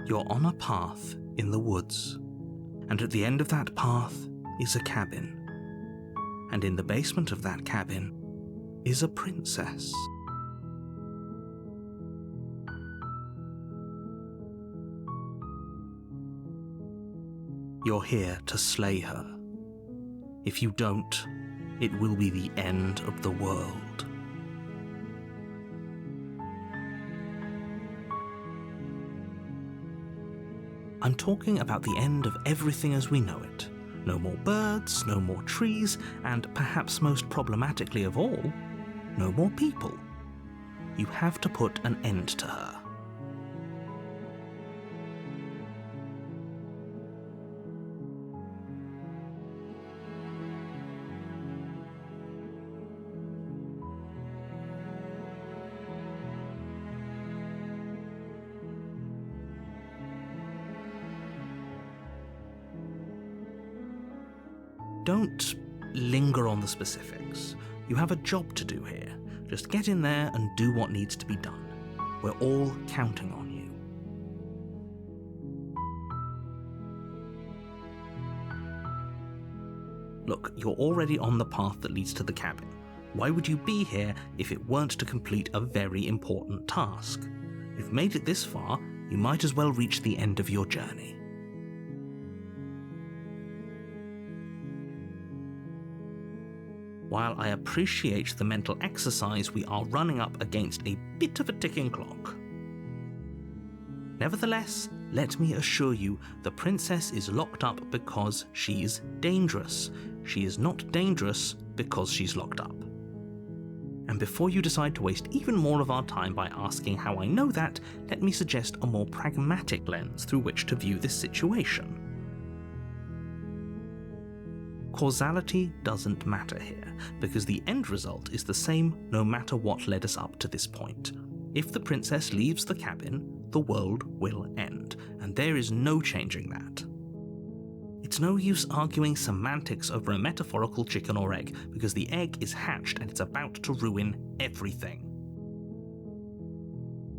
You're on a path in the woods, and at the end of that path is a cabin. And in the basement of that cabin is a princess. You're here to slay her. If you don't, it will be the end of the world. I'm talking about the end of everything as we know it. No more birds, no more trees, and perhaps most problematically of all, no more people. You have to put an end to her. Don't linger on the specifics. You have a job to do here. Just get in there and do what needs to be done. We're all counting on you. Look, you're already on the path that leads to the cabin. Why would you be here if it weren't to complete a very important task? You've made it this far, you might as well reach the end of your journey. While I appreciate the mental exercise, we are running up against a bit of a ticking clock. Nevertheless, let me assure you, the princess is locked up because she's dangerous. She is not dangerous because she's locked up. And before you decide to waste even more of our time by asking how I know that, let me suggest a more pragmatic lens through which to view this situation. Causality doesn't matter here, because the end result is the same no matter what led us up to this point. If the princess leaves the cabin, the world will end, and there is no changing that. It's no use arguing semantics over a metaphorical chicken or egg, because the egg is hatched and it's about to ruin everything.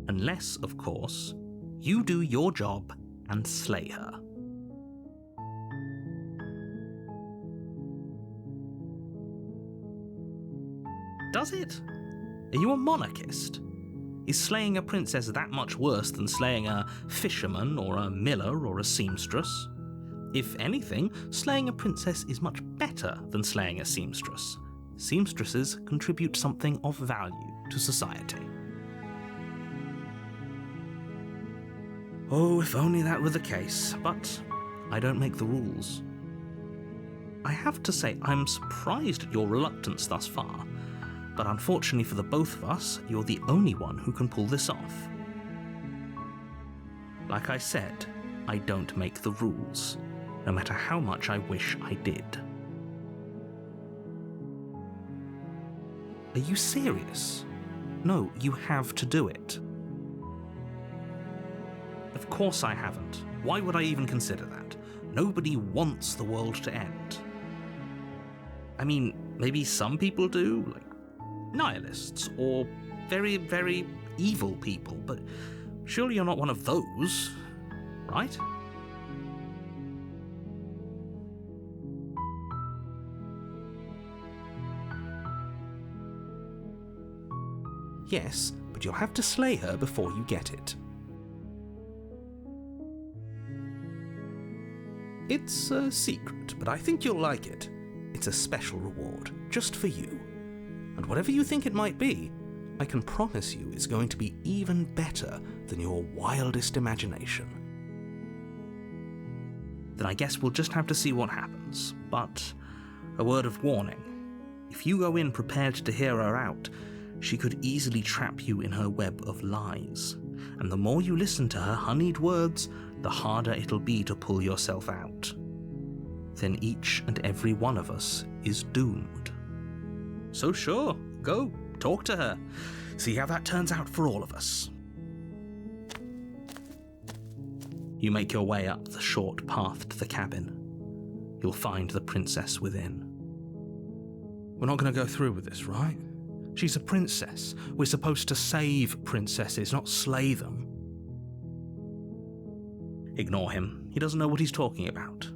Unless, of course, you do your job and slay her. Does it? Are you a monarchist? Is slaying a princess that much worse than slaying a fisherman or a miller or a seamstress? If anything, slaying a princess is much better than slaying a seamstress. Seamstresses contribute something of value to society. Oh, if only that were the case, but I don't make the rules. I have to say, I'm surprised at your reluctance thus far. But unfortunately for the both of us, you're the only one who can pull this off. Like I said, I don't make the rules, no matter how much I wish I did. Are you serious? No, you have to do it. Of course I haven't. Why would I even consider that? Nobody wants the world to end. I mean, maybe some people do, like nihilists, or very, very evil people, but surely you're not one of those, right? Yes, but you'll have to slay her before you get it. It's a secret, but I think you'll like it. It's a special reward, just for you. And whatever you think it might be, I can promise you it's going to be even better than your wildest imagination. Then I guess we'll just have to see what happens. But a word of warning. If you go in prepared to hear her out, she could easily trap you in her web of lies. And the more you listen to her honeyed words, the harder it'll be to pull yourself out. Then each and every one of us is doomed. So sure, go, talk to her. See how that turns out for all of us. You make your way up the short path to the cabin. You'll find the princess within. We're not going to go through with this, right? She's a princess. We're supposed to save princesses, not slay them. Ignore him. He doesn't know what he's talking about.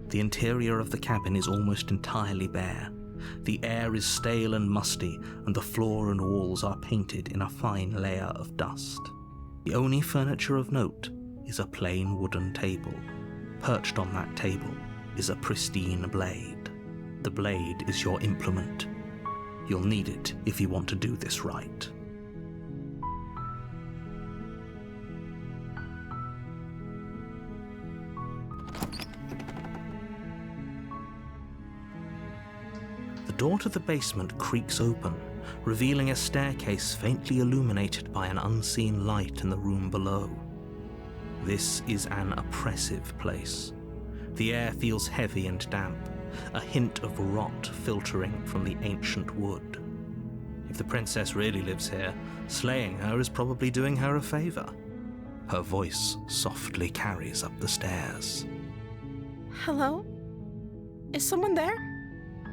The interior of the cabin is almost entirely bare. The air is stale and musty, and the floor and walls are painted in a fine layer of dust. The only furniture of note is a plain wooden table. Perched on that table is a pristine blade. The blade is your implement. You'll need it if you want to do this right. The door to the basement creaks open, revealing a staircase faintly illuminated by an unseen light in the room below. This is an oppressive place. The air feels heavy and damp, a hint of rot filtering from the ancient wood. If the princess really lives here, slaying her is probably doing her a favor. Her voice softly carries up the stairs. Hello? Is someone there?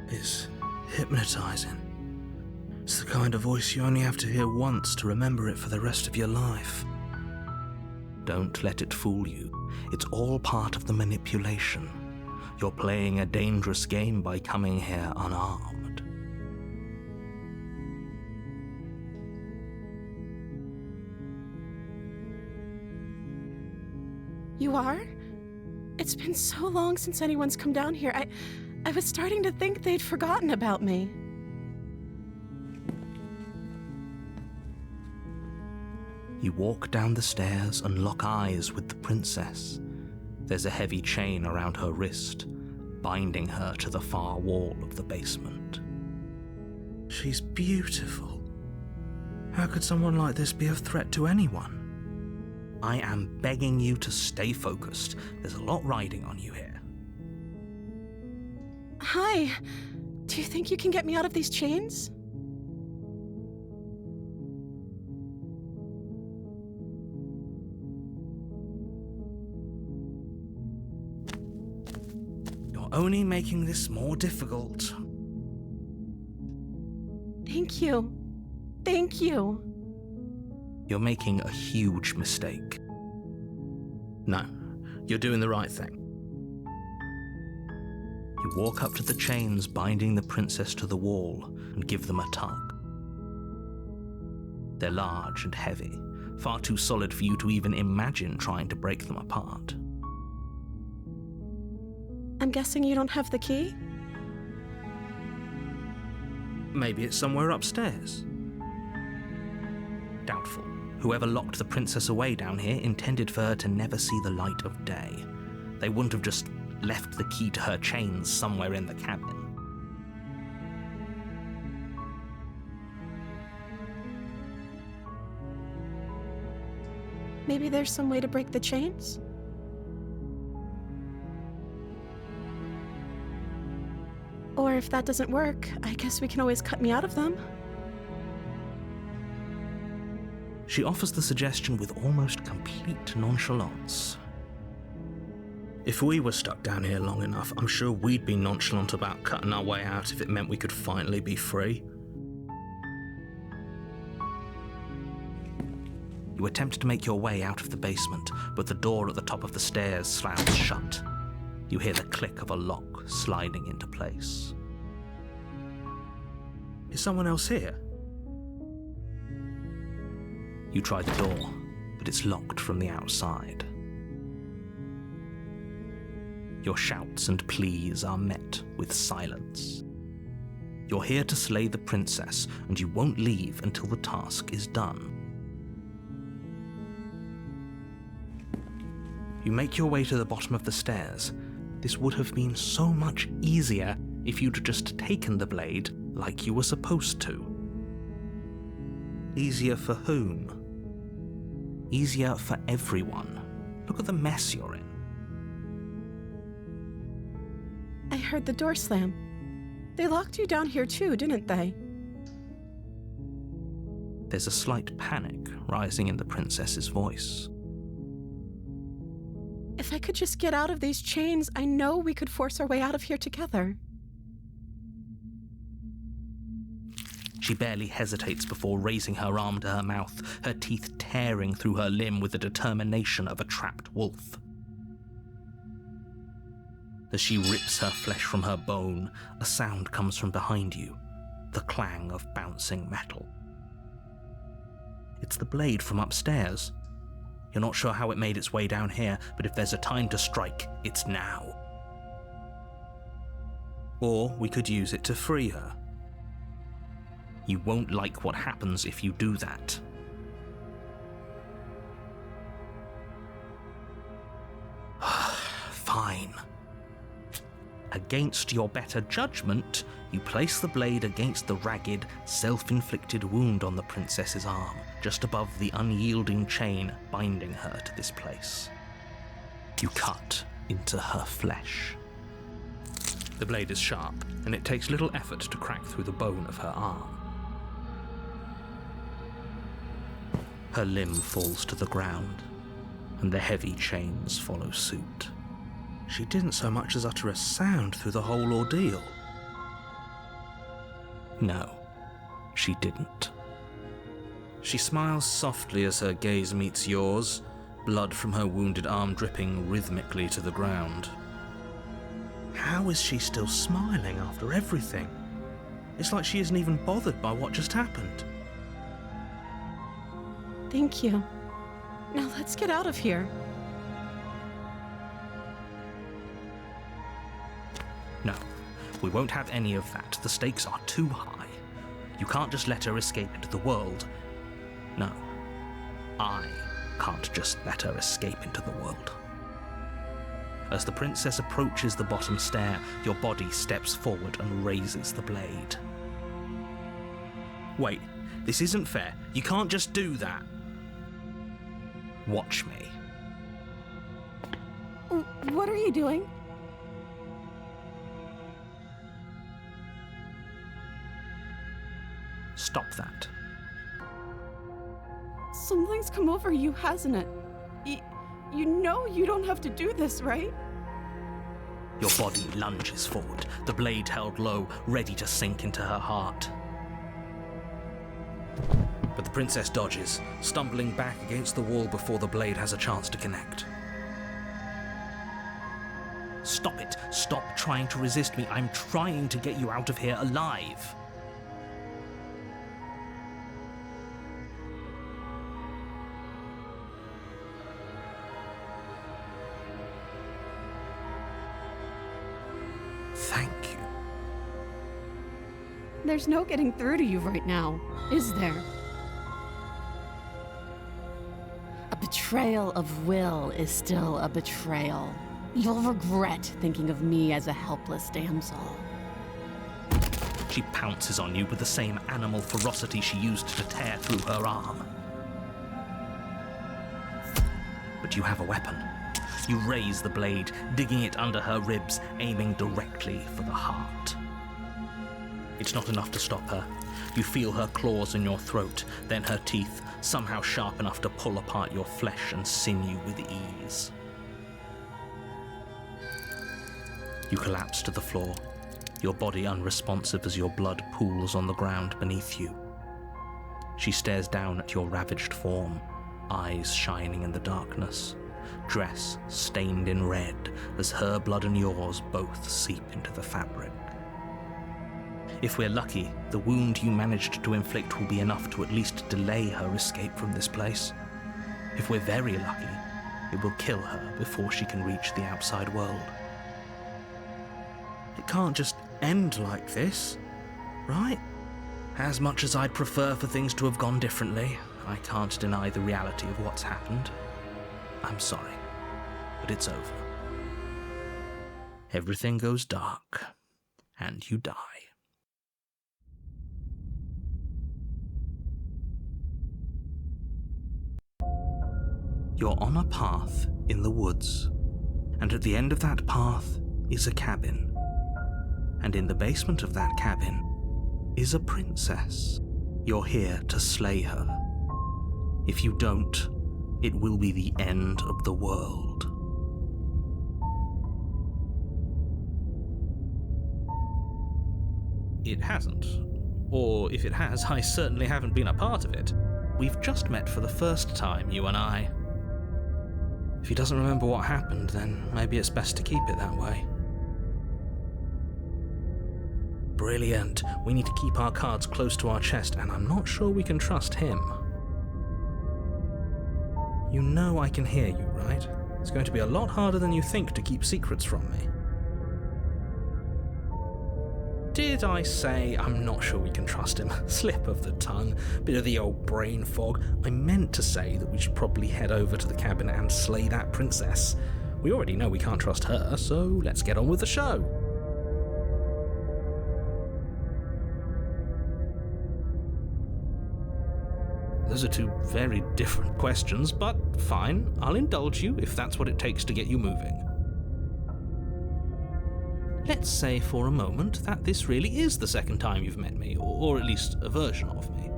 It's hypnotizing. It's the kind of voice you only have to hear once to remember it for the rest of your life. Don't let it fool you. It's all part of the manipulation. You're playing a dangerous game by coming here unarmed. You are? It's been so long since anyone's come down here. I was starting to think they'd forgotten about me. You walk down the stairs and lock eyes with the princess. There's a heavy chain around her wrist, binding her to the far wall of the basement. She's beautiful. How could someone like this be a threat to anyone? I am begging you to stay focused. There's a lot riding on you here. Hi. Do you think you can get me out of these chains? You're only making this more difficult. Thank you. Thank you. You're making a huge mistake. No, you're doing the right thing. You walk up to the chains binding the princess to the wall and give them a tug. They're large and heavy, far too solid for you to even imagine trying to break them apart. I'm guessing you don't have the key? Maybe it's somewhere upstairs. Doubtful. Whoever locked the princess away down here intended for her to never see the light of day. They wouldn't have just left the key to her chains somewhere in the cabin. Maybe there's some way to break the chains? Or if that doesn't work, I guess we can always cut me out of them. She offers the suggestion with almost complete nonchalance. If we were stuck down here long enough, I'm sure we'd be nonchalant about cutting our way out if it meant we could finally be free. You attempt to make your way out of the basement, but the door at the top of the stairs slams shut. You hear the click of a lock sliding into place. Is someone else here? You try the door, but it's locked from the outside. Your shouts and pleas are met with silence. You're here to slay the princess, and you won't leave until the task is done. You make your way to the bottom of the stairs. This would have been so much easier if you'd just taken the blade like you were supposed to. Easier for whom? Easier for everyone. Look at the mess you're in. I heard the door slam. They locked you down here too, didn't they? There's a slight panic rising in the princess's voice. If If I could just get out of these chains, I know we could force our way out of here together. She barely hesitates before raising her arm to her mouth, her teeth tearing through her limb with the determination of a trapped wolf. As she rips her flesh from her bone, a sound comes from behind you, the clang of bouncing metal. It's the blade from upstairs. You're not sure how it made its way down here, but if there's a time to strike, it's now. Or we could use it to free her. You won't like what happens if you do that. Fine. Against your better judgment, you place the blade against the ragged, self-inflicted wound on the princess's arm, just above the unyielding chain binding her to this place. You cut into her flesh. The blade is sharp, and it takes little effort to crack through the bone of her arm. Her limb falls to the ground, and the heavy chains follow suit. She didn't so much as utter a sound through the whole ordeal. No, she didn't. She smiles softly as her gaze meets yours, blood from her wounded arm dripping rhythmically to the ground. How is she still smiling after everything? It's like she isn't even bothered by what just happened. Thank you. Now let's get out of here. No, we won't have any of that. The stakes are too high. You can't just let her escape into the world. No, I can't just let her escape into the world. As the princess approaches the bottom stair, your body steps forward and raises the blade. Wait, this isn't fair. You can't just do that. Watch me. What are you doing? Stop that. Something's come over you, hasn't it? You know you don't have to do this, right? Your body lunges forward, the blade held low, ready to sink into her heart. But the princess dodges, stumbling back against the wall before the blade has a chance to connect. Stop it. Stop trying to resist me. I'm trying to get you out of here alive. Thank you. There's no getting through to you right now, is there? A betrayal of will is still a betrayal. You'll regret thinking of me as a helpless damsel. She pounces on you with the same animal ferocity she used to tear through her arm. But you have a weapon. You raise the blade, digging it under her ribs, aiming directly for the heart. It's not enough to stop her. You feel her claws in your throat, then her teeth, somehow sharp enough to pull apart your flesh and sinew with ease. You collapse to the floor, your body unresponsive as your blood pools on the ground beneath you. She stares down at your ravaged form, eyes shining in the darkness, dress stained in red as her blood and yours both seep into the fabric. If we're lucky, the wound you managed to inflict will be enough to at least delay her escape from this place. If we're very lucky, it will kill her before she can reach the outside world. It can't just end like this, right? As much as I'd prefer for things to have gone differently, I can't deny the reality of what's happened. I'm sorry, but it's over. Everything goes dark, and you die. You're on a path in the woods, and at the end of that path is a cabin. And in the basement of that cabin is a princess. You're here to slay her. If you don't, it will be the end of the world. it hasn't. Or if it has, I certainly haven't been a part of it. We've just met for the first time, you and I. If he doesn't remember what happened, then maybe it's best to keep it that way. Brilliant. We need to keep our cards close to our chest, and I'm not sure we can trust him. You know I can hear you, right? It's going to be a lot harder than you think to keep secrets from me. Did I say I'm not sure we can trust him? Slip of the tongue, bit of the old brain fog. I meant to say that we should probably head over to the cabin and slay that princess. We already know we can't trust her, so let's get on with the show. Those are two very different questions, but fine, I'll indulge you if that's what it takes to get you moving. Let's say for a moment that this really is the second time you've met me, or at least a version of me.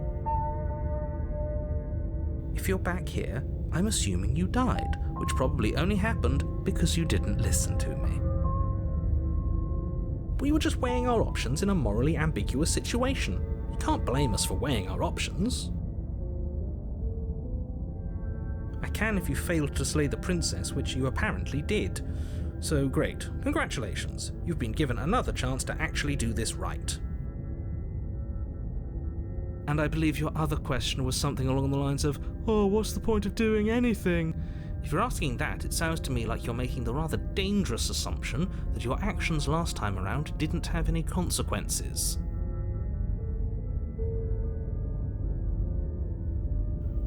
If you're back here, I'm assuming you died, which probably only happened because you didn't listen to me. We were just weighing our options in a morally ambiguous situation. You can't blame us for weighing our options. I can if you failed to slay the princess, which you apparently did. So great, congratulations. You've been given another chance to actually do this right. And I believe your other question was something along the lines of, oh, what's the point of doing anything? If you're asking that, it sounds to me like you're making the rather dangerous assumption that your actions last time around didn't have any consequences.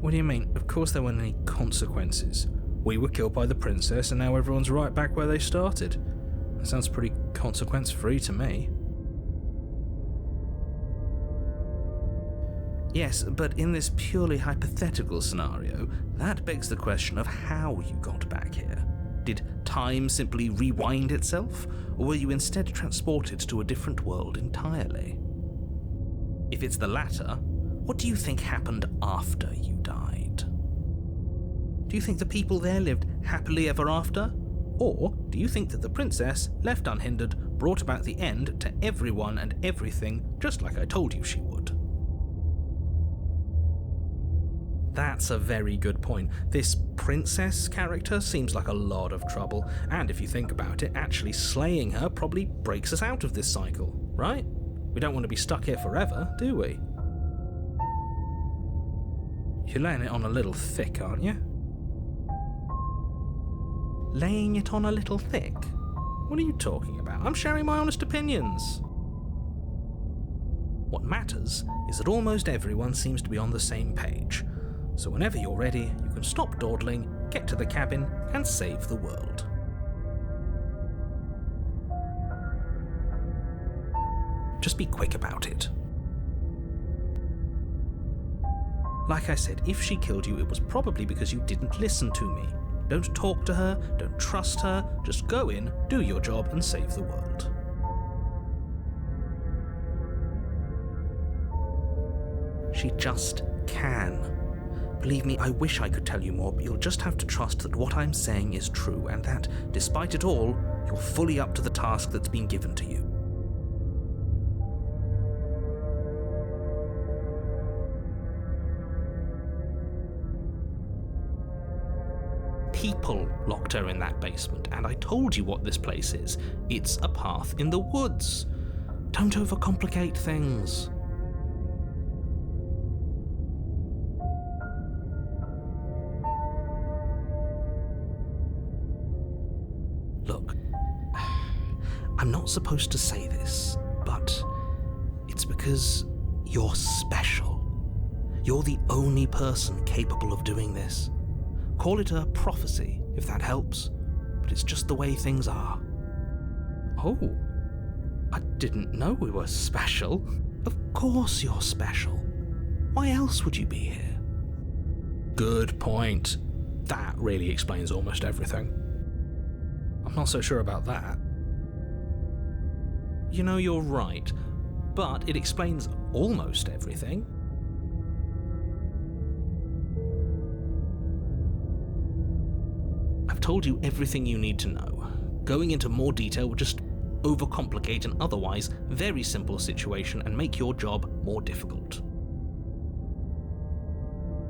What do you mean? Of course there weren't any consequences. We were killed by the princess and now everyone's right back where they started. That sounds pretty consequence-free to me. Yes, but in this purely hypothetical scenario, that begs the question of how you got back here. Did time simply rewind itself, or were you instead transported to a different world entirely? If it's the latter, what do you think happened after you died? Do you think the people there lived happily ever after? Or do you think that the princess, left unhindered, brought about the end to everyone and everything, just like I told you she would? That's a very good point. This princess character seems like a lot of trouble, and if you think about it, actually slaying her probably breaks us out of this cycle, right? We don't want to be stuck here forever, do we? You're laying it on a little thick, aren't you? Laying it on a little thick? What are you talking about? I'm sharing my honest opinions. What matters is that almost everyone seems to be on the same page. So whenever you're ready, you can stop dawdling, get to the cabin, and save the world. Just be quick about it. Like I said, if she killed you, it was probably because you didn't listen to me. Don't talk to her, don't trust her, just go in, do your job, and save the world. She just can. Believe me, I wish I could tell you more, but you'll just have to trust that what I'm saying is true, and that, despite it all, you're fully up to the task that's been given to you. People locked her in that basement, and I told you what this place is. It's a path in the woods. Don't overcomplicate things. Look, I'm not supposed to say this, but it's because you're special. You're the only person capable of doing this. Call it a prophecy, if that helps, but it's just the way things are. Oh, I didn't know we were special. Of course you're special. Why else would you be here? Good point. That really explains almost everything. I'm not so sure about that. You know, you're right, but it explains almost everything. I've told you everything you need to know. Going into more detail would just overcomplicate an otherwise very simple situation and make your job more difficult.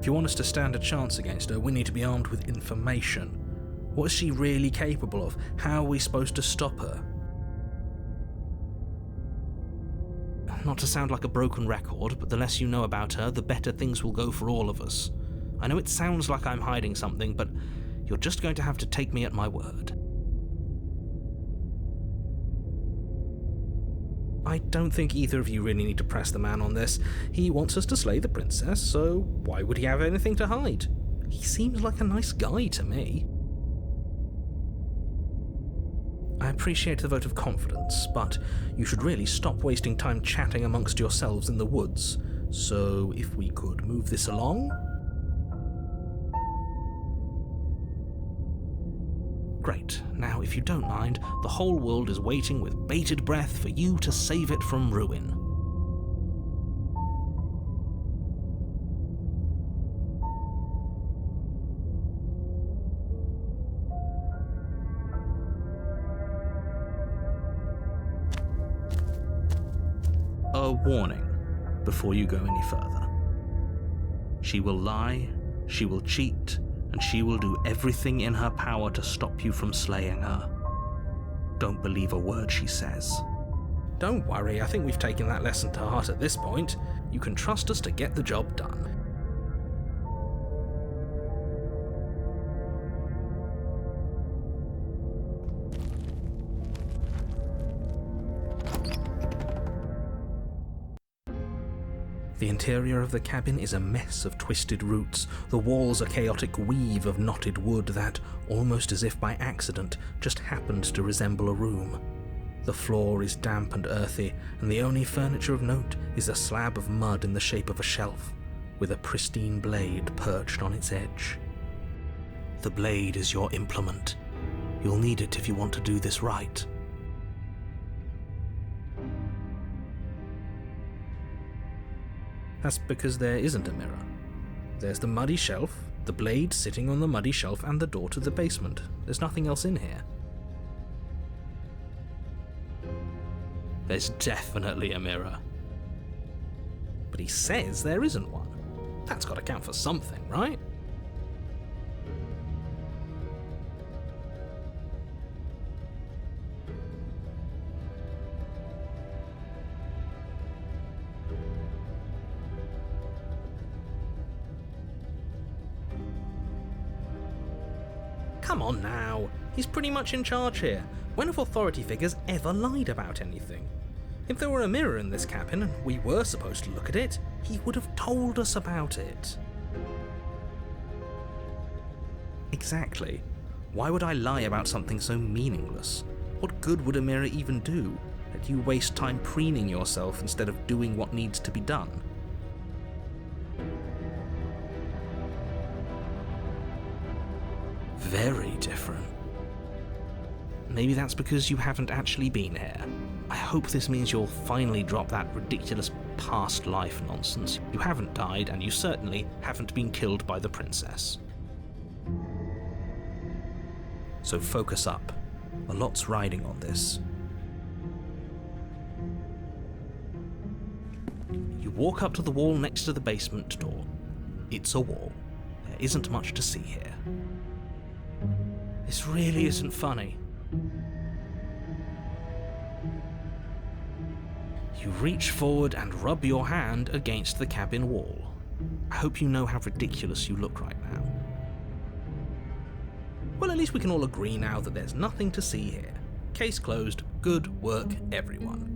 If you want us to stand a chance against her, we need to be armed with information. What is she really capable of? How are we supposed to stop her? Not to sound like a broken record, but the less you know about her, the better things will go for all of us. I know it sounds like I'm hiding something, but you're just going to have to take me at my word. I don't think either of you really need to press the man on this. He wants us to slay the princess, so why would he have anything to hide? He seems like a nice guy to me. I appreciate the vote of confidence, but you should really stop wasting time chatting amongst yourselves in the woods. So if we could move this along? Great. Now, if you don't mind, the whole world is waiting with bated breath for you to save it from ruin. A warning before you go any further. She will lie, she will cheat, and she will do everything in her power to stop you from slaying her. Don't believe a word she says. Don't worry, I think we've taken that lesson to heart at this point. You can trust us to get the job done. The interior of the cabin is a mess of twisted roots. The walls a chaotic weave of knotted wood that, almost as if by accident, just happened to resemble a room. The floor is damp and earthy, and the only furniture of note is a slab of mud in the shape of a shelf, with a pristine blade perched on its edge. The blade is your implement. You'll need it if you want to do this right. That's because there isn't a mirror. There's the muddy shelf, the blade sitting on the muddy shelf, and the door to the basement. There's nothing else in here. There's definitely a mirror. But he says there isn't one. That's got to count for something, right? Come on now, he's pretty much in charge here. When have authority figures ever lied about anything? If there were a mirror in this cabin and we were supposed to look at it, he would have told us about it. Exactly. Why would I lie about something so meaningless? What good would a mirror even do? Let you waste time preening yourself instead of doing what needs to be done. Very different. Maybe that's because you haven't actually been here. I hope this means you'll finally drop that ridiculous past life nonsense. You haven't died, and you certainly haven't been killed by the princess. So focus up. A lot's riding on this. You walk up to the wall next to the basement door. It's a wall. There isn't much to see here. This really isn't funny. You reach forward and rub your hand against the cabin wall. I hope you know how ridiculous you look right now. Well, at least we can all agree now that there's nothing to see here. Case closed. Good work, everyone.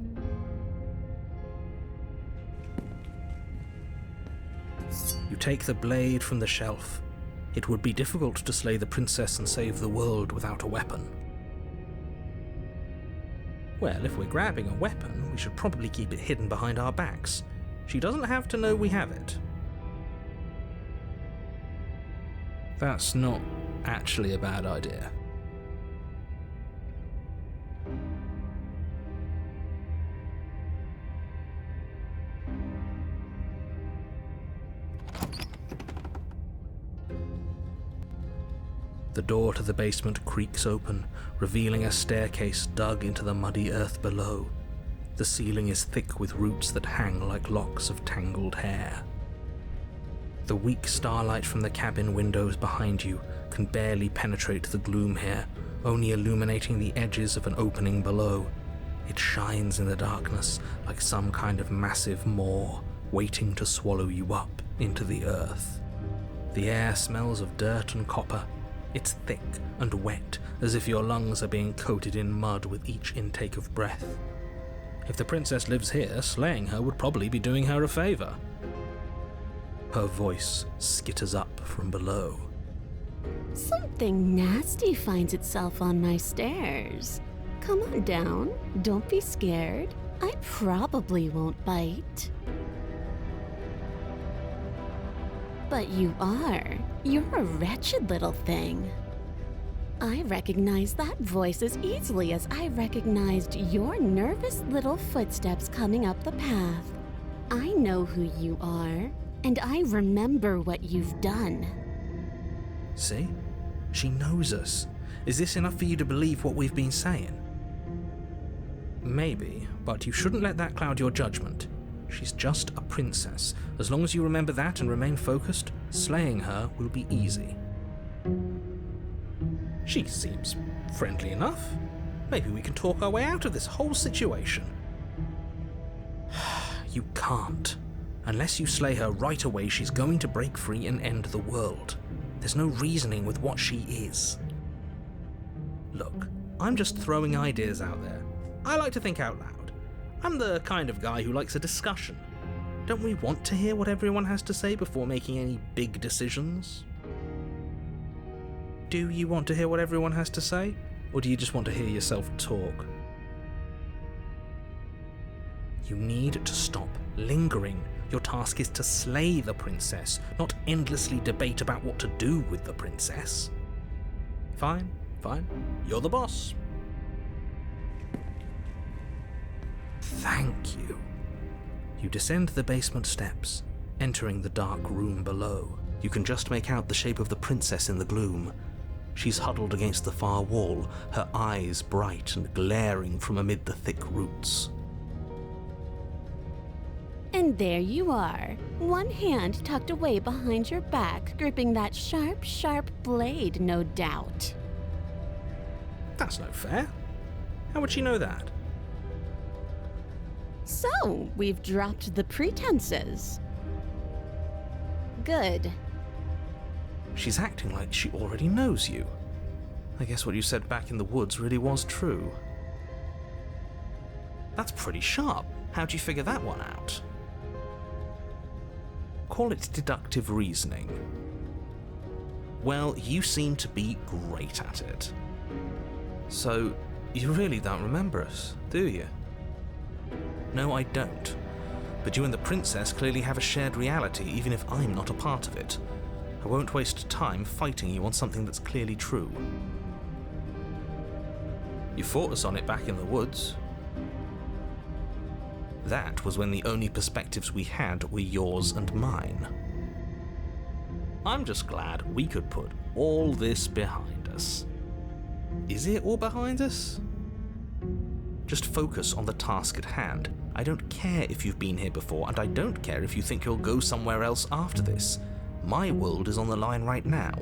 You take the blade from the shelf. It would be difficult to slay the princess and save the world without a weapon. Well, if we're grabbing a weapon, we should probably keep it hidden behind our backs. She doesn't have to know we have it. That's not actually a bad idea. The door to the basement creaks open, revealing a staircase dug into the muddy earth below. The ceiling is thick with roots that hang like locks of tangled hair. The weak starlight from the cabin windows behind you can barely penetrate the gloom here, only illuminating the edges of an opening below. It shines in the darkness like some kind of massive maw waiting to swallow you up into the earth. The air smells of dirt and copper. It's thick and wet, as if your lungs are being coated in mud with each intake of breath. If the princess lives here, slaying her would probably be doing her a favor. Her voice skitters up from below. Something nasty finds itself on my stairs. Come on down. Don't be scared. I probably won't bite. But you are. You're a wretched little thing. I recognize that voice as easily as I recognized your nervous little footsteps coming up the path. I know who you are, and I remember what you've done. See? She knows us. Is this enough for you to believe what we've been saying? Maybe, but you shouldn't let that cloud your judgment. She's just a princess. As long as you remember that and remain focused, slaying her will be easy. She seems friendly enough. Maybe we can talk our way out of this whole situation. You can't. Unless you slay her right away, she's going to break free and end the world. There's no reasoning with what she is. Look, I'm just throwing ideas out there. I like to think out loud. I'm the kind of guy who likes a discussion. Don't we want to hear what everyone has to say before making any big decisions? Do you want to hear what everyone has to say? Or do you just want to hear yourself talk? You need to stop lingering. Your task is to slay the princess, not endlessly debate about what to do with the princess. Fine. You're the boss. Thank you. You descend the basement steps, entering the dark room below. You can just make out the shape of the princess in the gloom. She's huddled against the far wall, her eyes bright and glaring from amid the thick roots. And there you are, one hand tucked away behind your back, gripping that sharp, sharp blade, no doubt. That's no fair. How would she know that? So, we've dropped the pretenses. Good. She's acting like she already knows you. I guess what you said back in the woods really was true. That's pretty sharp. How'd you figure that one out? Call it deductive reasoning. Well, you seem to be great at it. So, you really don't remember us, do you? No, I don't. But you and the princess clearly have a shared reality, even if I'm not a part of it. I won't waste time fighting you on something that's clearly true. You fought us on it back in the woods. That was when the only perspectives we had were yours and mine. I'm just glad we could put all this behind us. Is it all behind us? Just focus on the task at hand. I don't care if you've been here before, and I don't care if you think you'll go somewhere else after this. My world is on the line right now,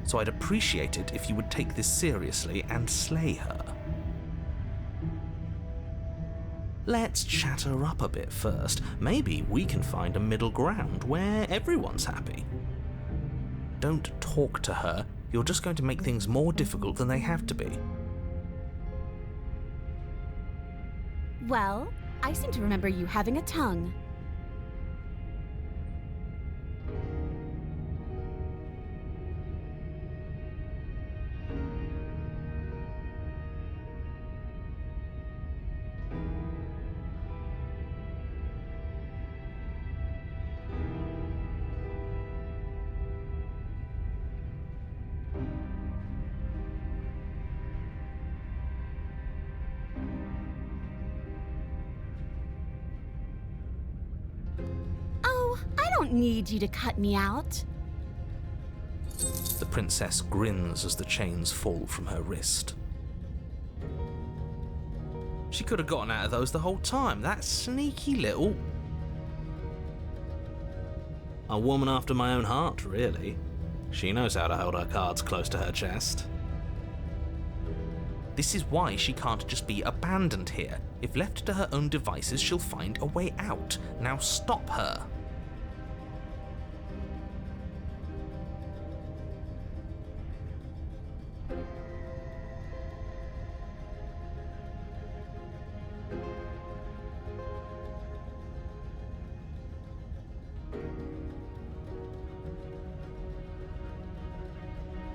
so I'd appreciate it if you would take this seriously and slay her. Let's chat her up a bit first. Maybe we can find a middle ground where everyone's happy. Don't talk to her. You're just going to make things more difficult than they have to be. Well, I seem to remember you having a tongue. I don't need you to cut me out. The princess grins as the chains fall from her wrist. She could have gotten out of those the whole time, that sneaky little... A woman after my own heart, really. She knows how to hold her cards close to her chest. This is why she can't just be abandoned here. If left to her own devices, she'll find a way out. Now stop her.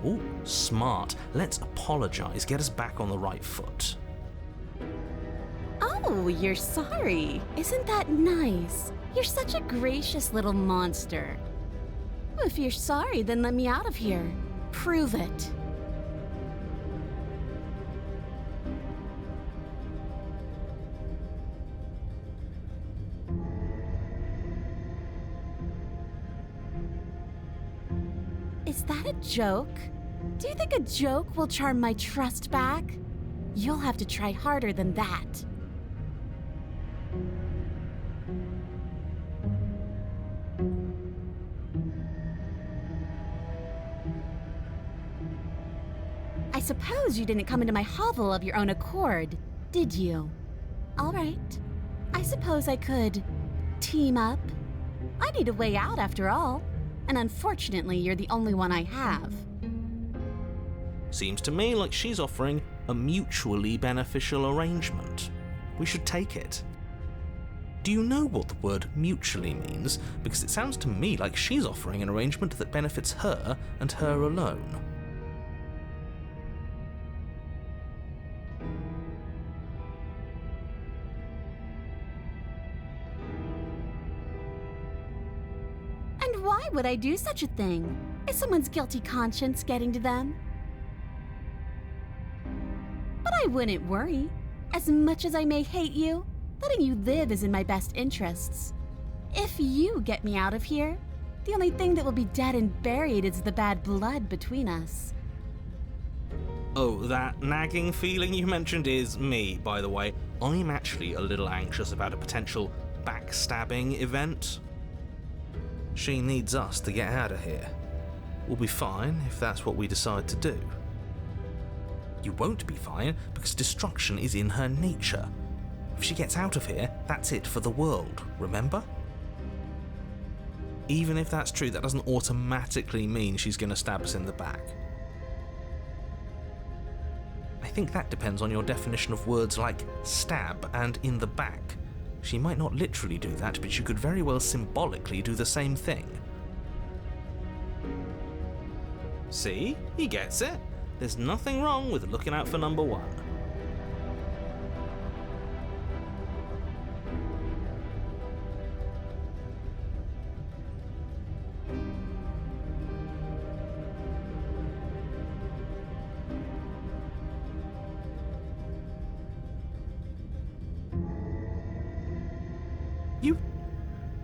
Ooh, smart. Let's apologize, get us back on the right foot. Oh, you're sorry. Isn't that nice? You're such a gracious little monster. If you're sorry, then let me out of here. Prove it. Is that a joke? Do you think a joke will charm my trust back? You'll have to try harder than that. I suppose you didn't come into my hovel of your own accord, did you? All right. I suppose I could team up. I need a way out after all. And unfortunately, you're the only one I have. Seems to me like she's offering a mutually beneficial arrangement. We should take it. Do you know what the word mutually means? Because it sounds to me like she's offering an arrangement that benefits her and her alone. And why would I do such a thing? Is someone's guilty conscience getting to them? But I wouldn't worry. As much as I may hate you, letting you live is in my best interests. If you get me out of here, the only thing that will be dead and buried is the bad blood between us. Oh, that nagging feeling you mentioned is me, by the way. I'm actually a little anxious about a potential backstabbing event. She needs us to get out of here. We'll be fine if that's what we decide to do. You won't be fine because destruction is in her nature. If she gets out of here, that's it for the world, remember? Even if that's true, that doesn't automatically mean she's going to stab us in the back. I think that depends on your definition of words like stab and in the back. She might not literally do that, but she could very well symbolically do the same thing. See? He gets it. There's nothing wrong with looking out for number one.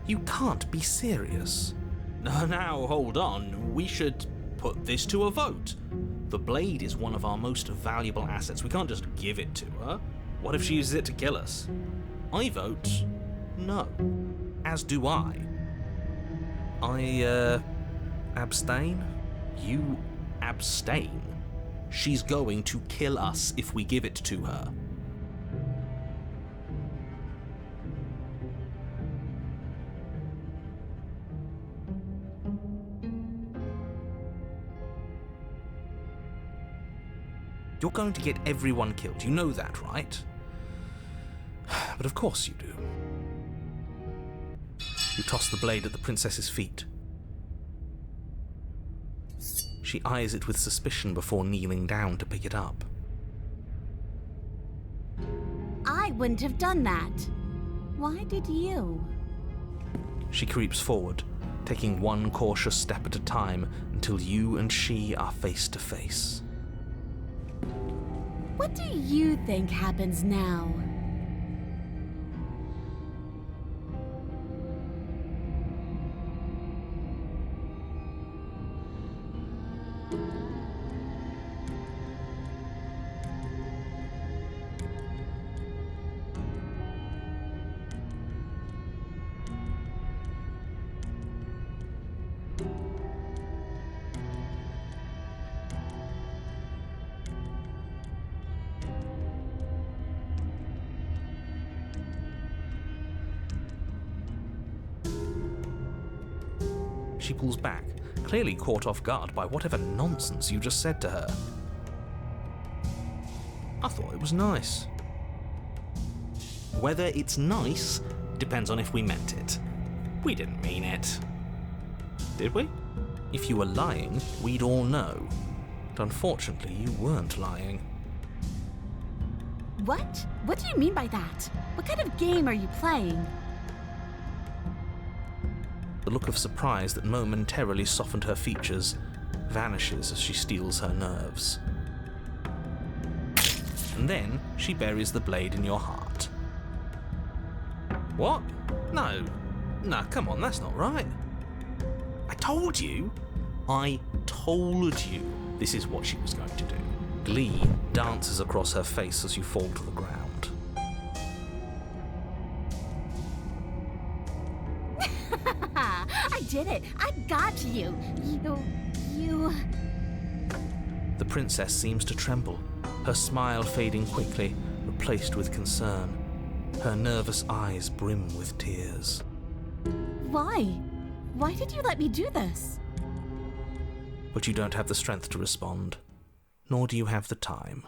You can't be serious. Now, hold on. We should put this to a vote. The blade is one of our most valuable assets. We can't just give it to her. What if she uses it to kill us? I vote no. As do I. Abstain? You abstain? She's going to kill us if we give it to her. You're going to get everyone killed. You know that, right? But of course you do. You toss the blade at the princess's feet. She eyes it with suspicion before kneeling down to pick it up. I wouldn't have done that. Why did you? She creeps forward, taking one cautious step at a time until you and she are face to face. What do you think happens now? She pulls back, clearly caught off guard by whatever nonsense you just said to her. I thought it was nice. Whether it's nice depends on if we meant it. We didn't mean it. Did we? If you were lying, we'd all know. But unfortunately, you weren't lying. What? What do you mean by that? What kind of game are you playing? The look of surprise that momentarily softened her features vanishes as she steels her nerves. And then she buries the blade in your heart. What? No, come on, that's not right. I told you this is what she was going to do. Glee dances across her face as you fall to the ground. I did it! I got you! You... The princess seems to tremble, her smile fading quickly, replaced with concern. Her nervous eyes brim with tears. Why? Why did you let me do this? But you don't have the strength to respond, nor do you have the time.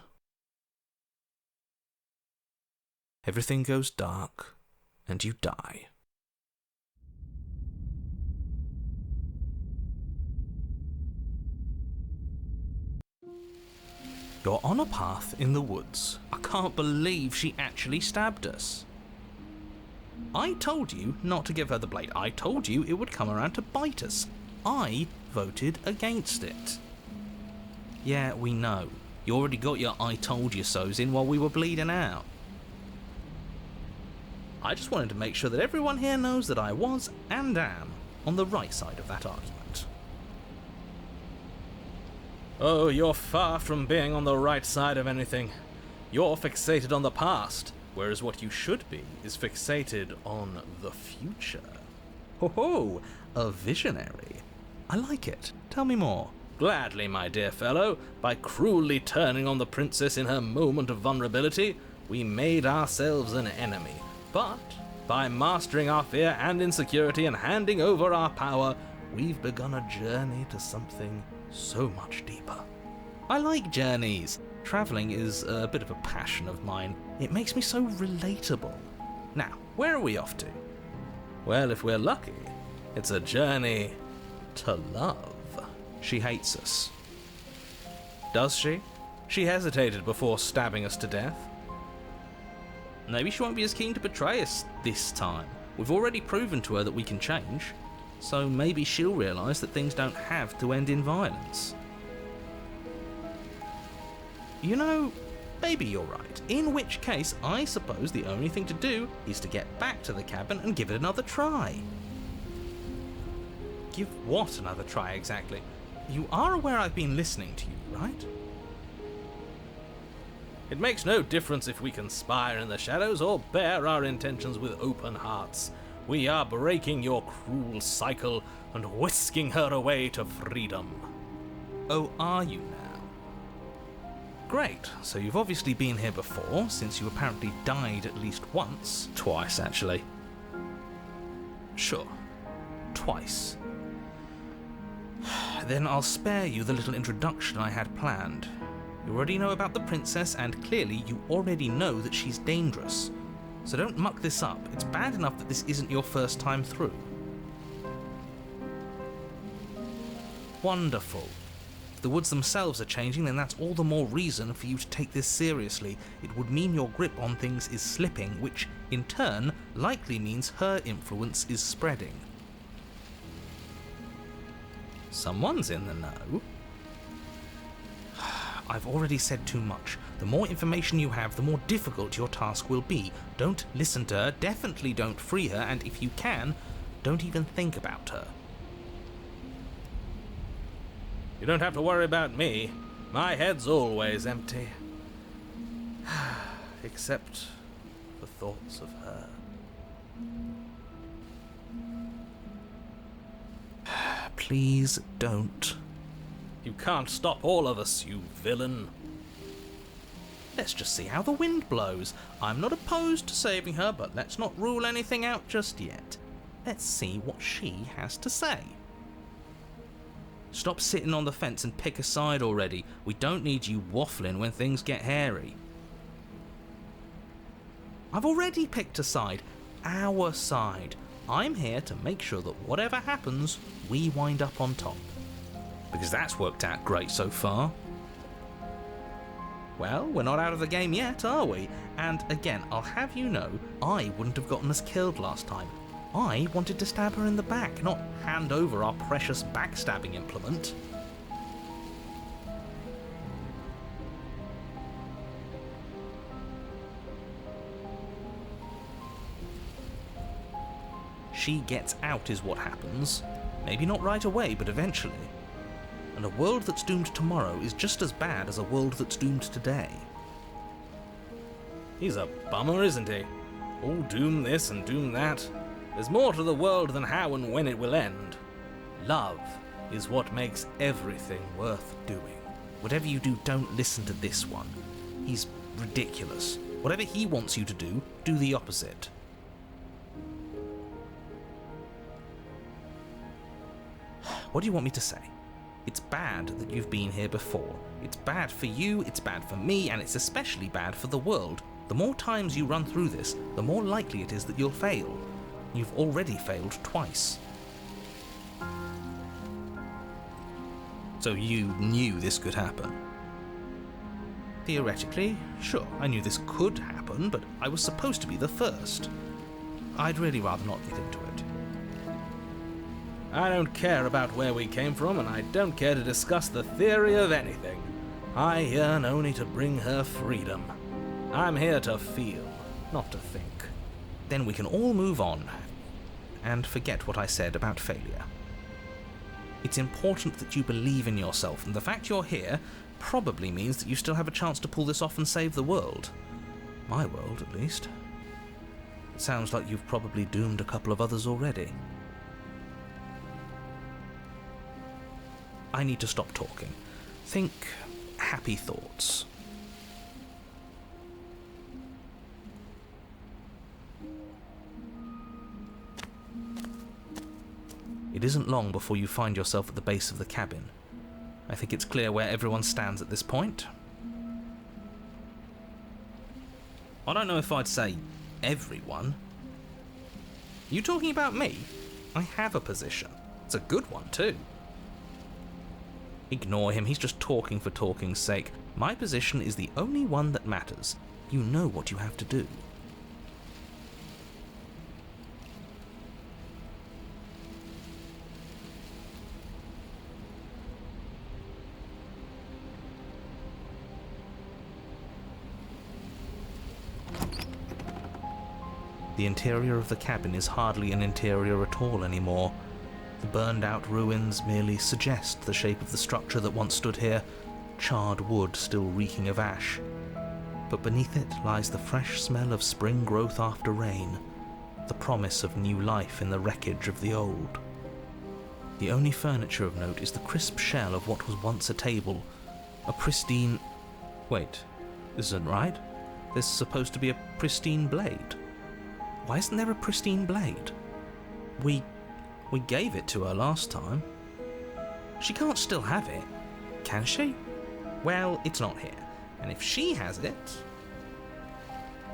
Everything goes dark, and you die. You're on a path in the woods. I can't believe she actually stabbed us. I told you not to give her the blade. I told you it would come around to bite us. I voted against it. Yeah, we know. You already got your I told you so's in while we were bleeding out. I just wanted to make sure that everyone here knows that I was and am on the right side of that argument. Oh, you're far from being on the right side of anything. You're fixated on the past, whereas what you should be is fixated on the future. Ho ho, a visionary. I like it. Tell me more. Gladly, my dear fellow. By cruelly turning on the princess in her moment of vulnerability, we made ourselves an enemy. But by mastering our fear and insecurity and handing over our power, we've begun a journey to something so much deeper. I like journeys. Traveling is a bit of a passion of mine. It makes me so relatable. Now, where are we off to? Well, if we're lucky, it's a journey to love. She hates us. Does she? She hesitated before stabbing us to death. Maybe she won't be as keen to betray us this time. We've already proven to her that we can change. So maybe she'll realise that things don't have to end in violence. You know, maybe you're right. In which case, I suppose the only thing to do is to get back to the cabin and give it another try. Give what another try exactly? You are aware I've been listening to you, right? It makes no difference if we conspire in the shadows or bear our intentions with open hearts. We are breaking your cruel cycle and whisking her away to freedom. Oh, are you now? Great, so you've obviously been here before, since you apparently died at least once. Twice, actually. Sure. Twice. Then I'll spare you the little introduction I had planned. You already know about the princess, and clearly you already know that she's dangerous. So don't muck this up. It's bad enough that this isn't your first time through. Wonderful. If the woods themselves are changing, then that's all the more reason for you to take this seriously. It would mean your grip on things is slipping, which, in turn, likely means her influence is spreading. Someone's in the know. I've already said too much. The more information you have, the more difficult your task will be. Don't listen to her, definitely don't free her, and if you can, don't even think about her. You don't have to worry about me. My head's always empty. Except for thoughts of her. Please don't. You can't stop all of us, you villain. Let's just see how the wind blows. I'm not opposed to saving her, but let's not rule anything out just yet. Let's see what she has to say. Stop sitting on the fence and pick a side already. We don't need you waffling when things get hairy. I've already picked a side. Our side. I'm here to make sure that whatever happens, we wind up on top. Because that's worked out great so far. Well, we're not out of the game yet, are we? And again, I'll have you know, I wouldn't have gotten us killed last time. I wanted to stab her in the back, not hand over our precious backstabbing implement. She gets out is what happens. Maybe not right away, but eventually. And a world that's doomed tomorrow is just as bad as a world that's doomed today. He's a bummer, isn't he? All doom this and doom that. There's more to the world than how and when it will end. Love is what makes everything worth doing. Whatever you do, don't listen to this one. He's ridiculous. Whatever he wants you to do, do the opposite. What do you want me to say? It's bad that you've been here before. It's bad for you, it's bad for me, and it's especially bad for the world. The more times you run through this, the more likely it is that you'll fail. You've already failed twice. So you knew this could happen? Theoretically, sure, I knew this could happen, but I was supposed to be the first. I'd really rather not get into it. I don't care about where we came from, and I don't care to discuss the theory of anything. I yearn only to bring her freedom. I'm here to feel, not to think. Then we can all move on, and forget what I said about failure. It's important that you believe in yourself, and the fact you're here probably means that you still have a chance to pull this off and save the world. My world, at least. It sounds like you've probably doomed a couple of others already. I need to stop talking. Think happy thoughts. It isn't long before you find yourself at the base of the cabin. I think it's clear where everyone stands at this point. I don't know if I'd say everyone. You talking about me? I have a position. It's a good one too. Ignore him, he's just talking for talking's sake. My position is the only one that matters. You know what you have to do. The interior of the cabin is hardly an interior at all anymore. The burned-out ruins merely suggest the shape of the structure that once stood here, charred wood still reeking of ash. But beneath it lies the fresh smell of spring growth after rain, the promise of new life in the wreckage of the old. The only furniture of note is the crisp shell of what was once a table, a pristine... Wait, this isn't right. There's supposed to be a pristine blade. Why isn't there a pristine blade? We gave it to her last time. She can't still have it, can she? Well, it's not here. And if she has it...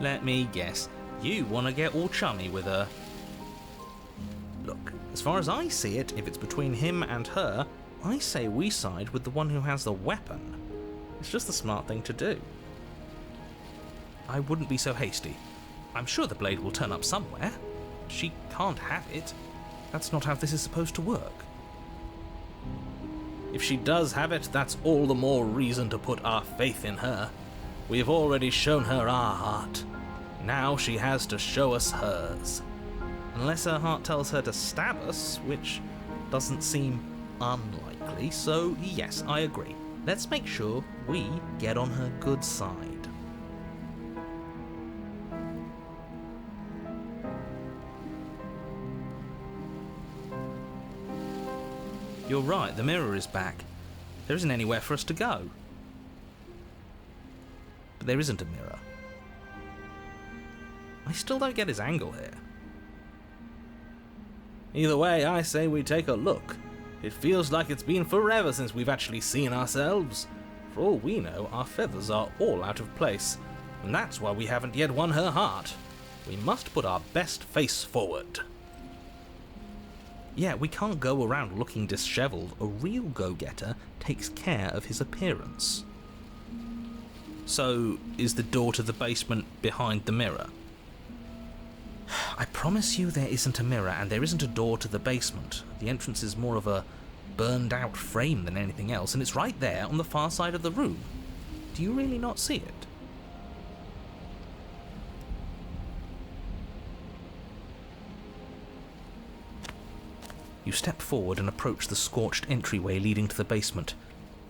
Let me guess. You want to get all chummy with her. Look, as far as I see it, if it's between him and her, I say we side with the one who has the weapon. It's just the smart thing to do. I wouldn't be so hasty. I'm sure the blade will turn up somewhere. She can't have it. That's not how this is supposed to work. If she does have it, that's all the more reason to put our faith in her. We've already shown her our heart. Now she has to show us hers. Unless her heart tells her to stab us, which doesn't seem unlikely, so yes, I agree. Let's make sure we get on her good side. You're right, the mirror is back. There isn't anywhere for us to go. But there isn't a mirror. I still don't get his angle here. Either way, I say we take a look. It feels like it's been forever since we've actually seen ourselves. For all we know, our feathers are all out of place, and that's why we haven't yet won her heart. We must put our best face forward. Yeah, we can't go around looking disheveled. A real go-getter takes care of his appearance. So, is the door to the basement behind the mirror? I promise you there isn't a mirror, and there isn't a door to the basement. The entrance is more of a burned-out frame than anything else, and it's right there on the far side of the room. Do you really not see it? You step forward and approach the scorched entryway leading to the basement,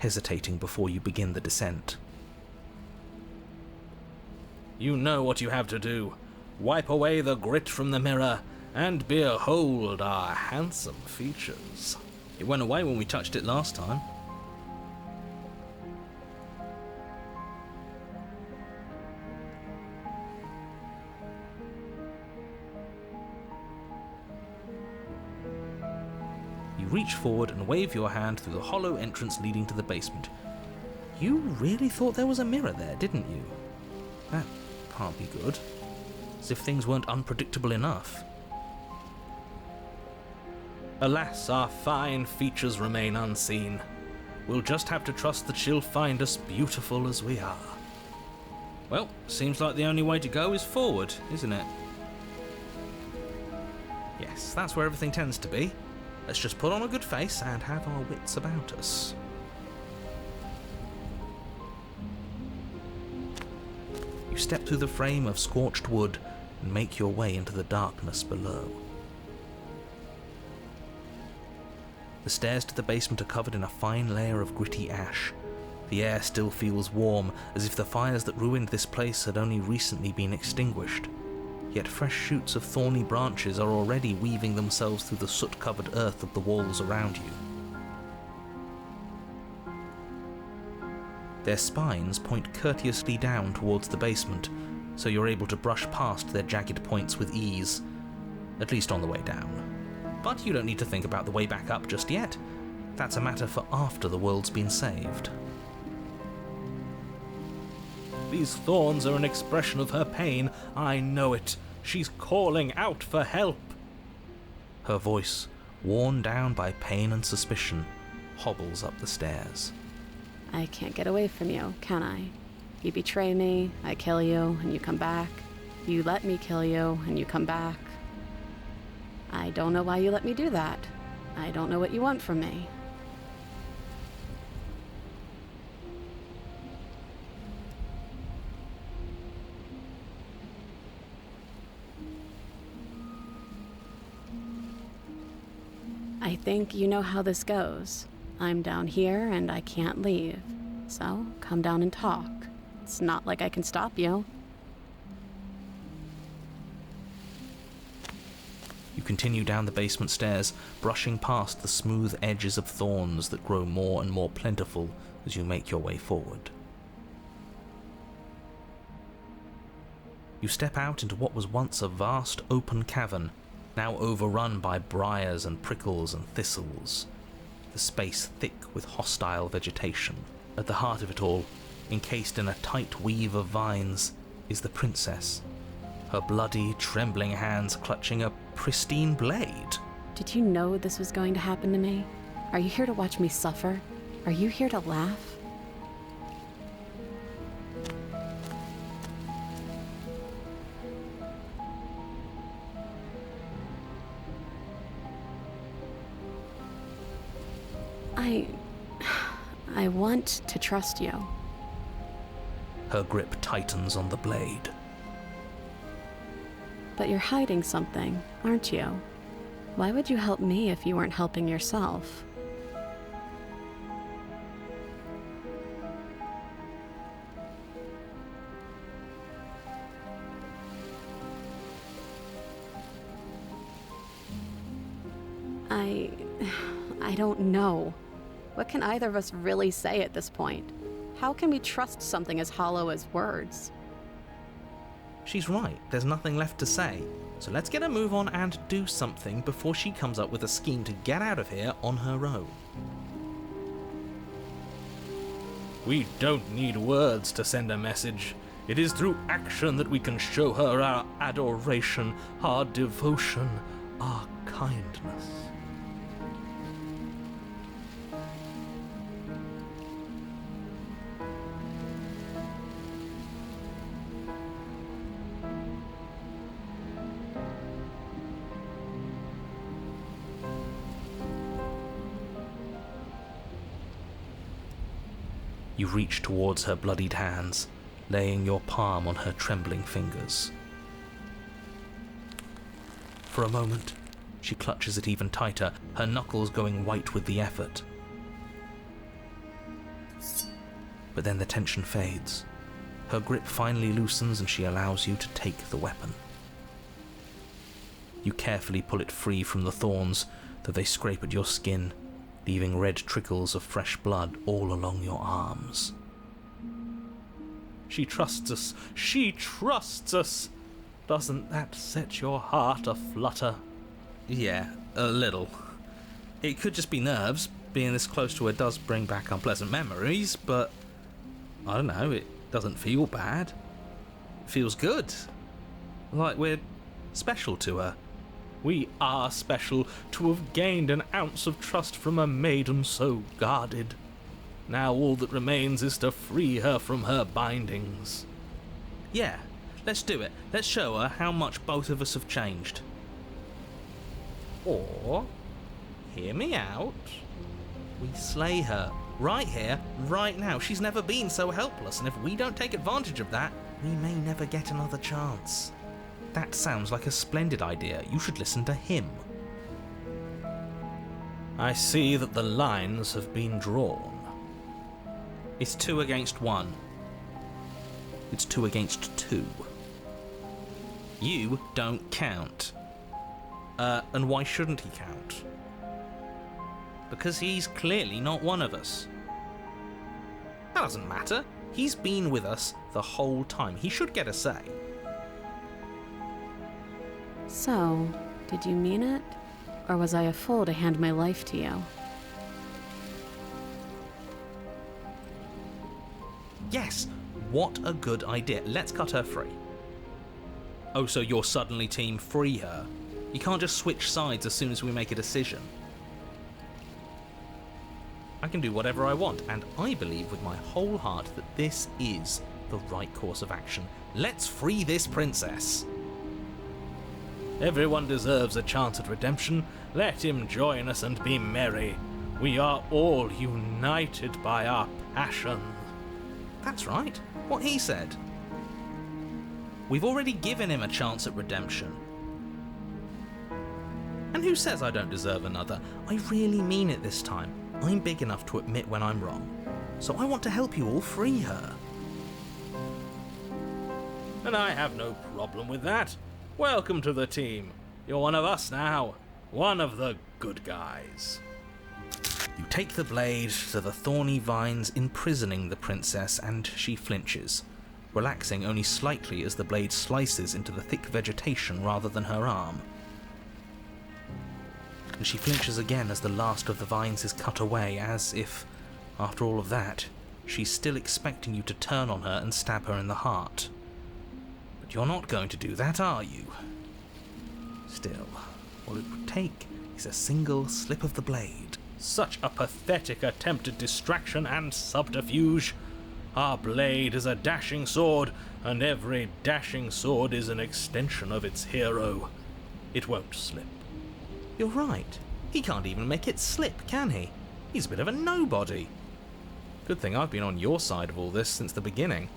hesitating before you begin the descent. You know what you have to do. Wipe away the grit from the mirror, and behold our handsome features. It went away when we touched it last time. You reach forward and wave your hand through the hollow entrance leading to the basement. You really thought there was a mirror there, didn't you? That can't be good. As if things weren't unpredictable enough. Alas, our fine features remain unseen. We'll just have to trust that she'll find us beautiful as we are. Well, seems like the only way to go is forward, isn't it? Yes, that's where everything tends to be. Let's just put on a good face and have our wits about us. You step through the frame of scorched wood and make your way into the darkness below. The stairs to the basement are covered in a fine layer of gritty ash. The air still feels warm, as if the fires that ruined this place had only recently been extinguished. Yet fresh shoots of thorny branches are already weaving themselves through the soot-covered earth of the walls around you. Their spines point courteously down towards the basement, so you're able to brush past their jagged points with ease, at least on the way down. But you don't need to think about the way back up just yet. That's a matter for after the world's been saved. These thorns are an expression of her pain. I know it. She's calling out for help. Her voice, worn down by pain and suspicion, hobbles up the stairs. I can't get away from you, can I? You betray me, I kill you, and you come back. You let me kill you, and you come back. I don't know why you let me do that. I don't know what you want from me. I think you know how this goes. I'm down here and I can't leave. So, come down and talk. It's not like I can stop you. You continue down the basement stairs, brushing past the smooth edges of thorns that grow more and more plentiful as you make your way forward. You step out into what was once a vast open cavern, now overrun by briars and prickles and thistles, the space thick with hostile vegetation. At the heart of it all, encased in a tight weave of vines, is the princess, her bloody, trembling hands clutching a pristine blade. Did you know this was going to happen to me? Are you here to watch me suffer? Are you here to laugh? I want to trust you. Her grip tightens on the blade. But you're hiding something, aren't you? Why would you help me if you weren't helping yourself? I don't know. What can either of us really say at this point? How can we trust something as hollow as words? She's right, there's nothing left to say. So let's get a move on and do something before she comes up with a scheme to get out of here on her own. We don't need words to send a message. It is through action that we can show her our adoration, our devotion, our kindness. You reach towards her bloodied hands, laying your palm on her trembling fingers. For a moment, she clutches it even tighter, her knuckles going white with the effort. But then the tension fades. Her grip finally loosens and she allows you to take the weapon. You carefully pull it free from the thorns, though they scrape at your skin, leaving red trickles of fresh blood all along your arms. She trusts us. She trusts us. Doesn't that set your heart aflutter? Yeah, a little. It could just be nerves. Being this close to her does bring back unpleasant memories, but I don't know, it doesn't feel bad. It feels good. Like we're special to her. We are special to have gained an ounce of trust from a maiden so guarded. Now all that remains is to free her from her bindings. Yeah, let's do it. Let's show her how much both of us have changed. Or, hear me out, we slay her. Right here, right now. She's never been so helpless, and if we don't take advantage of that, we may never get another chance. That sounds like a splendid idea. You should listen to him. I see that the lines have been drawn. It's 2 against 1. It's 2 against 2. You don't count. And why shouldn't he count? Because he's clearly not one of us. That doesn't matter. He's been with us the whole time. He should get a say. So, did you mean it? Or was I a fool to hand my life to you? Yes, what a good idea. Let's cut her free. Oh, so you're suddenly team free her? You can't just switch sides as soon as we make a decision. I can do whatever I want, and I believe with my whole heart that this is the right course of action. Let's free this princess. Everyone deserves a chance at redemption. Let him join us and be merry. We are all united by our passion. That's right, what he said. We've already given him a chance at redemption. And who says I don't deserve another? I really mean it this time. I'm big enough to admit when I'm wrong. So I want to help you all free her. And I have no problem with that. Welcome to the team. You're one of us now. One of the good guys. You take the blade to the thorny vines imprisoning the princess, and she flinches, relaxing only slightly as the blade slices into the thick vegetation rather than her arm. And she flinches again as the last of the vines is cut away, as if, after all of that, she's still expecting you to turn on her and stab her in the heart. But you're not going to do that, are you? Still, all it would take is a single slip of the blade. Such a pathetic attempt at distraction and subterfuge. Our blade is a dashing sword, and every dashing sword is an extension of its hero. It won't slip. You're right. He can't even make it slip, can he? He's a bit of a nobody. Good thing I've been on your side of all this since the beginning.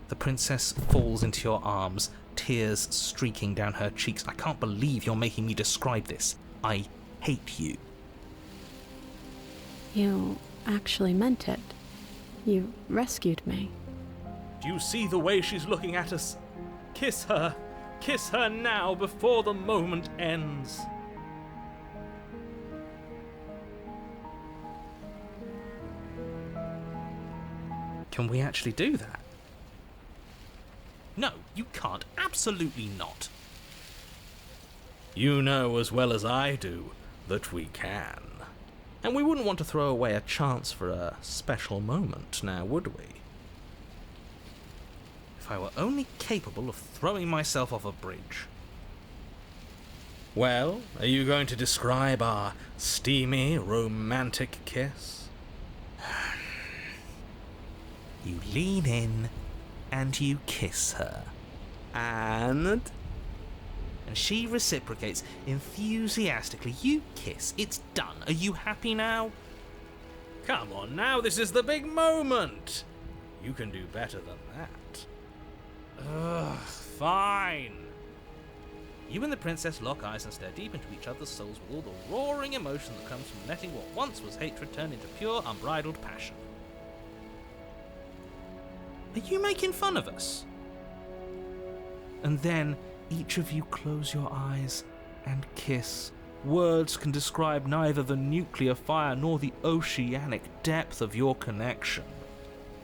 The princess falls into your arms, tears streaking down her cheeks. I can't believe you're making me describe this. I hate you. You actually meant it. You rescued me. Do you see the way she's looking at us? Kiss her. Kiss her now before the moment ends. Can we actually do that? You can't. Absolutely not. You know as well as I do that we can. And we wouldn't want to throw away a chance for a special moment, now would we? If I were only capable of throwing myself off a bridge. Well, are you going to describe our steamy, romantic kiss? You lean in and you kiss her. And she reciprocates enthusiastically. You kiss. It's done. Are you happy now? Come on now, this is the big moment. You can do better than that. Ugh, fine. You and the princess lock eyes and stare deep into each other's souls with all the roaring emotion that comes from letting what once was hatred turn into pure, unbridled passion. Are you making fun of us? And then each of you close your eyes and kiss. Words can describe neither the nuclear fire nor the oceanic depth of your connection.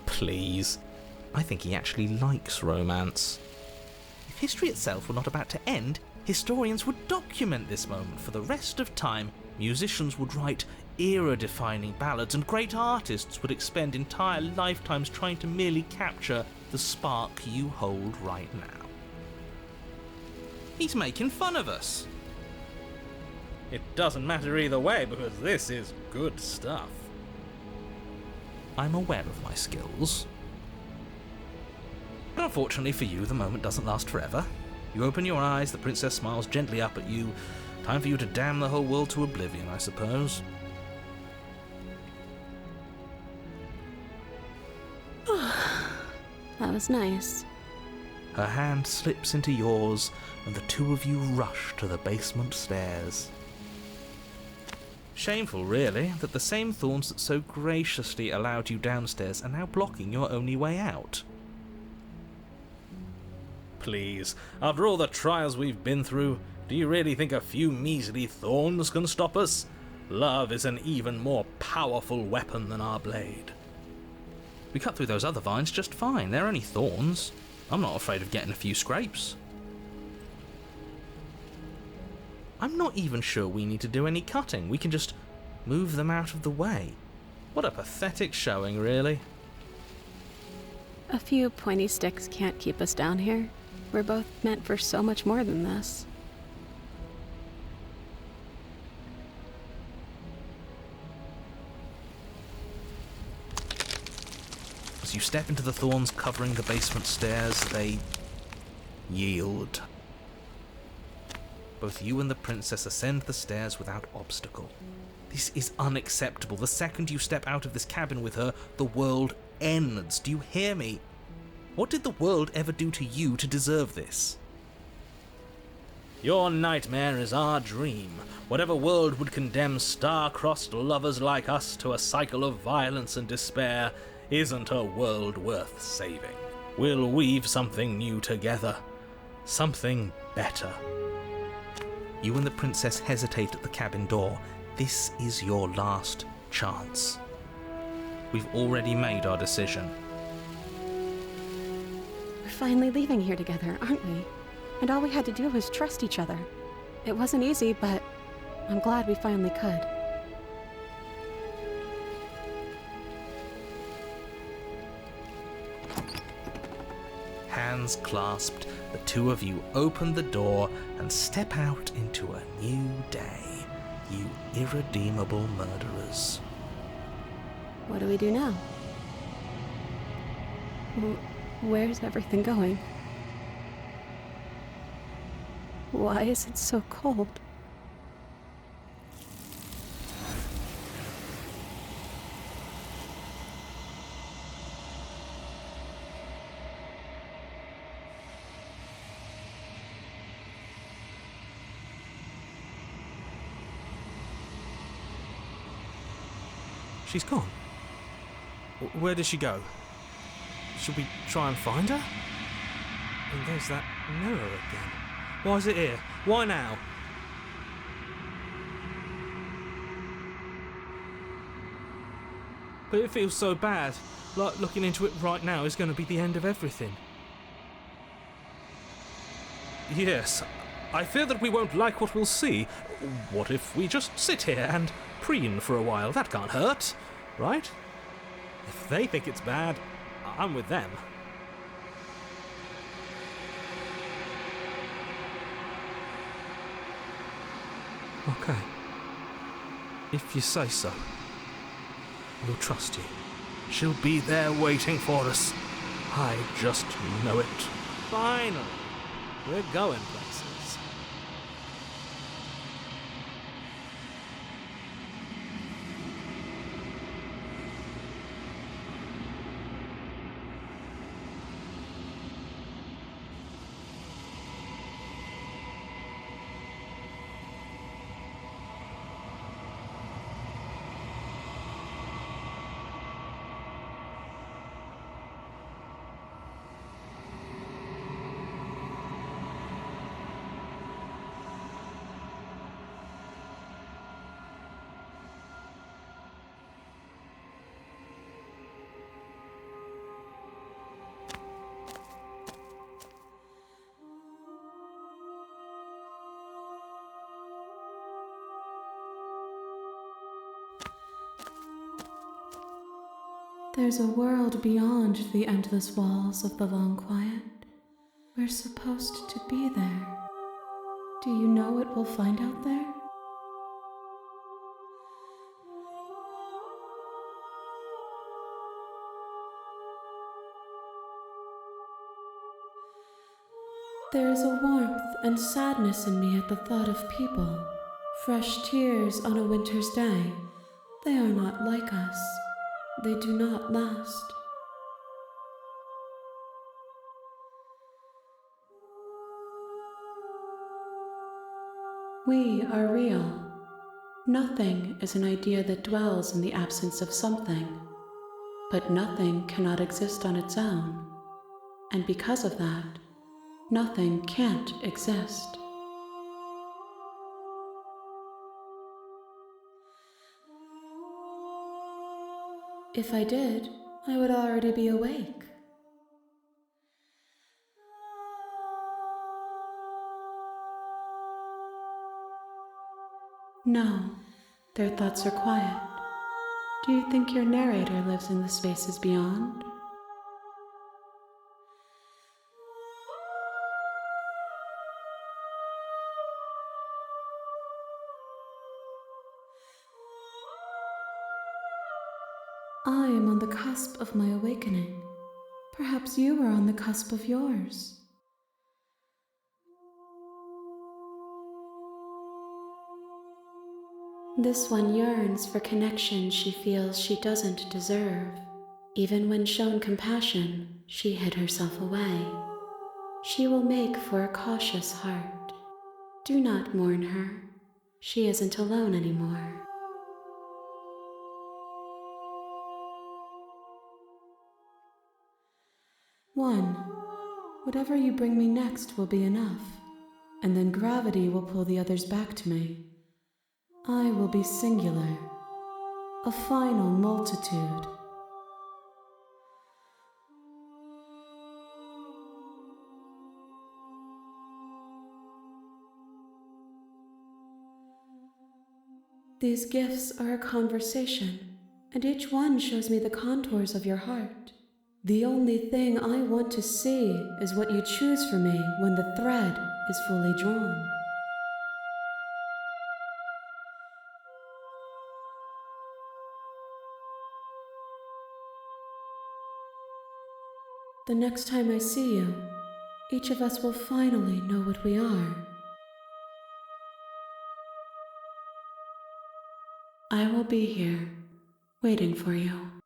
Please. I think he actually likes romance. If history itself were not about to end, historians would document this moment for the rest of time. Musicians would write era-defining ballads, and great artists would expend entire lifetimes trying to merely capture the spark you hold right now. He's making fun of us. It doesn't matter either way, because this is good stuff. I'm aware of my skills. But unfortunately for you, the moment doesn't last forever. You open your eyes, the princess smiles gently up at you. Time for you to damn the whole world to oblivion, I suppose. That was nice. Her hand slips into yours, and the two of you rush to the basement stairs. Shameful, really, that the same thorns that so graciously allowed you downstairs are now blocking your only way out. Please, after all the trials we've been through, do you really think a few measly thorns can stop us? Love is an even more powerful weapon than our blade. We cut through those other vines just fine. They're only thorns. I'm not afraid of getting a few scrapes. I'm not even sure we need to do any cutting. We can just move them out of the way. What a pathetic showing, really. A few pointy sticks can't keep us down here. We're both meant for so much more than this. As you step into the thorns covering the basement stairs, they yield. Both you and the princess ascend the stairs without obstacle. This is unacceptable. The second you step out of this cabin with her, the world ends. Do you hear me? What did the world ever do to you to deserve this? Your nightmare is our dream. Whatever world would condemn star-crossed lovers like us to a cycle of violence and despair isn't a world worth saving. We'll weave something new together. Something better. You and the princess hesitate at the cabin door. This is your last chance. We've already made our decision. We're finally leaving here together, aren't we? And all we had to do was trust each other. It wasn't easy, but I'm glad we finally could. Hands clasped, the two of you open the door and step out into a new day, you irredeemable murderers. What do we do now? Where's everything going? Why is it so cold? She's gone. Where did she go? Should we try and find her? And there's that mirror again. Why is it here? Why now? But it feels so bad. Like looking into it right now is going to be the end of everything. Yes, I fear that we won't like what we'll see. What if we just sit here and preen for a while? That can't hurt, right? If they think it's bad, I'm with them. Okay. If you say so, we'll trust you. She'll be there waiting for us. I just know it. Finally, we're going places. There's a world beyond the endless walls of the long quiet. We're supposed to be there. Do you know what we'll find out there? There is a warmth and sadness in me at the thought of people. Fresh tears on a winter's day. They are not like us. They do not last. We are real. Nothing is an idea that dwells in the absence of something, but nothing cannot exist on its own, and because of that, nothing can't exist. If I did, I would already be awake. No, their thoughts are quiet. Do you think your narrator lives in the spaces beyond? I am on the cusp of my awakening. Perhaps you are on the cusp of yours. This one yearns for connection she feels she doesn't deserve. Even when shown compassion, she hid herself away. She will make for a cautious heart. Do not mourn her. She isn't alone anymore. One, whatever you bring me next will be enough, and then gravity will pull the others back to me. I will be singular, a final multitude. These gifts are a conversation, and each one shows me the contours of your heart. The only thing I want to see is what you choose for me when the thread is fully drawn. The next time I see you, each of us will finally know what we are. I will be here, waiting for you.